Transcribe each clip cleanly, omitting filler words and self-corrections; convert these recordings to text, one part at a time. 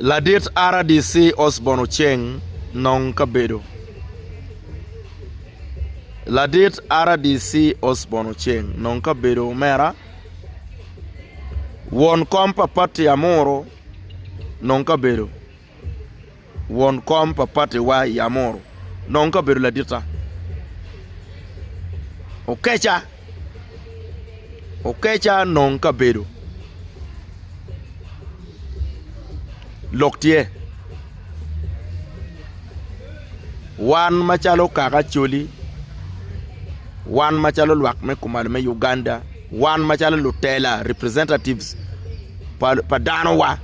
La dit RDC Osborne Ocheng non kabedo. La dit RDC Osborne Ocheng non kabedo mera. Won kompa pati amoro non kabedo. Won kompa pati wa yamoro non kabedo la dita. Okecha non kabedo. Loktie wan machalo kaka choli, wan machalo lwak me kumal me Uganda, wan machalo lutela representatives padano wa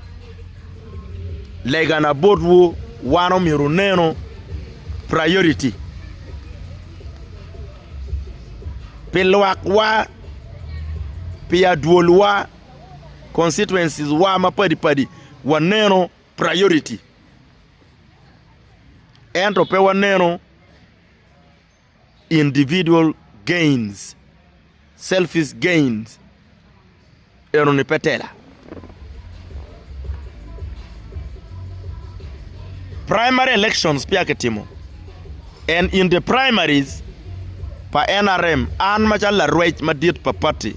lega na bodwo wano miruneno priority pilwak wa pia duol wa constituencies wa mapadi waneno priority ento pe waneno individual gains, selfish gains eno ni petela. Primary elections pia ketimo, and in the primaries pa NRM an machala rwech madit pa party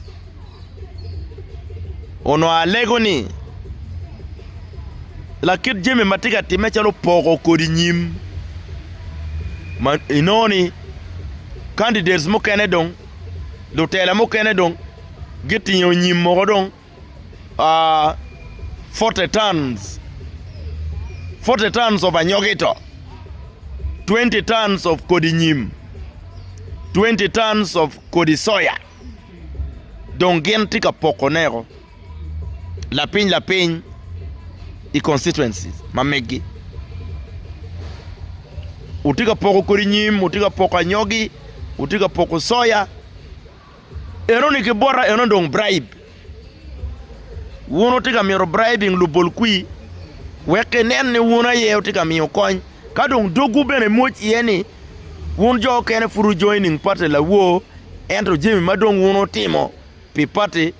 ono alego ni la kit jeme matiga time chalo pogo kodi nyim man inoni candidates mo kene dong lutela mo kene dong geti yo nyim mo dong 40 tons of anyogito, 20 tons of kodi nyim, 20 tons of kodi soya dong gen tika poko nero la pin i constituencies mamegi utika poko kurinyim, utika poko anyogi, utika poko soya eno ni kibora eno dong bribe wuno tika miro bribing lubol kui weke nene wuna ye utika miyo kony kadong dogu bene moch yeni wun jo kene furu joining party la wo ento jimi madong wuno timo pi party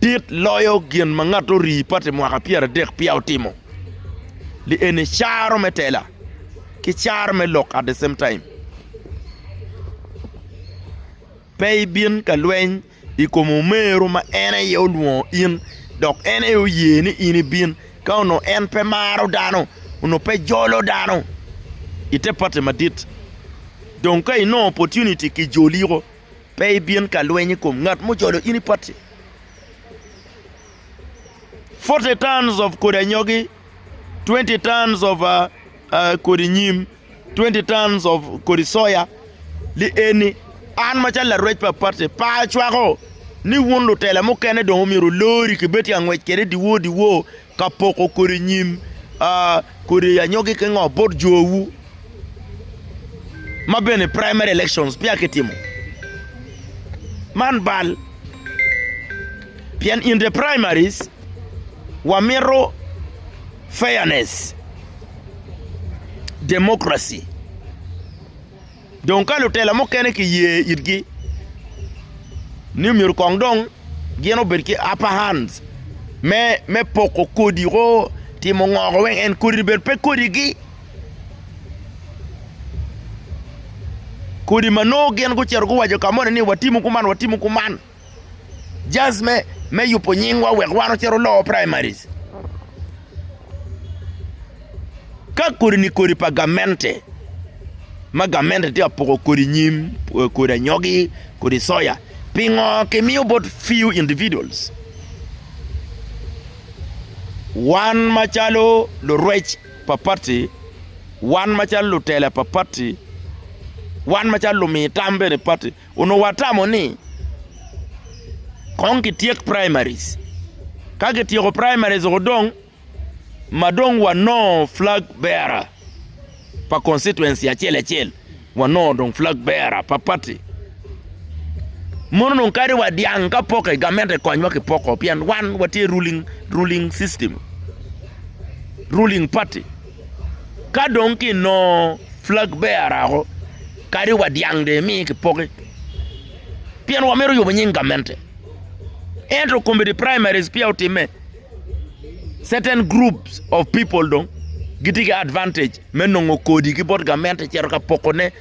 dit loyo gien mangato ri party mwaka piara dek piao timo li ene charo metela ki charo me lok at the same time pay bien ka lwen ikomo meru ma ene yo luo in dok ene yo yeni ini bien ka ono en pe maro dano uno pe jolo dano ite party madit donc ay no opportunity ki joliro pay bien ka lwen kom ngat mo jolo ini party 40 tons of kodanyogi, 20 tons of kodinyim, 20 tons of kodisoya, li eni an machala rwech pa party pa chwako ni wundo tela mo kene don miru lori ki beti angwech kere diwo ka poko kodinyim kodiyanyogi ke ngo bot jowu mabene primary elections pia ketimo man bal pian in the primaries wamiro fairness democracy donc quand le tela mo kene ki ye irgi ni mir kongdong geno berki upper hands me poko kodi ro ti mo ngoro wen en kodi ber pe kodi gi kodi mano gen go cher go wajo kamone ni watimu kuman just me yupo nyingwa wano chero law primaries ka kuri ni kuri pagamente magamente ti apoko kuri nyim kuri nyogi kuri soya pingo ke mi about few individuals one machalo lo rech pa party one machalo lo tele pa party one machalo mi tambe ne party uno watamo ni konki tiek primaries kage tieko primaries odong madong wano flag bearer pa constituency ya chele wano dong flag bearer pa party mono non kari wa diang ka poke gamente konywa ki poko pian one wati ruling system ruling party ka donki no flag bearer ho kari wa diang de mi ki poke pian wa mero yo nyingamente entro kombe de primaries pia utime certain groups of people don't get advantage. Men no kodi ki bot gamente chero ka pokone.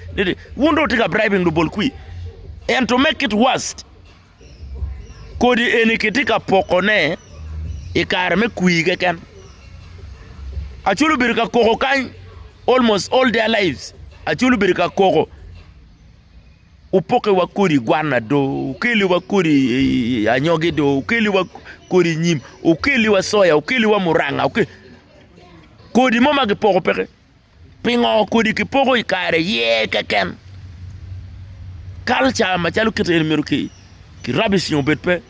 Wundo tika bribing do bolkui. And to make it worse, kodi eni kitika pokone ikarme kuige ken. Achulu birika koko kan almost all their lives. Achulu birika koko. Upoke wa kodi guana do, ukeli wa kodi anyoge do, ukeli wa kodi nyim, ukeli wa soya, ukeli wa muranga, kodi moma ki poko peke. Pingo kodi ki poko ikare ye keken. Culture machalu kete elmeru ki rubbish yon betpe.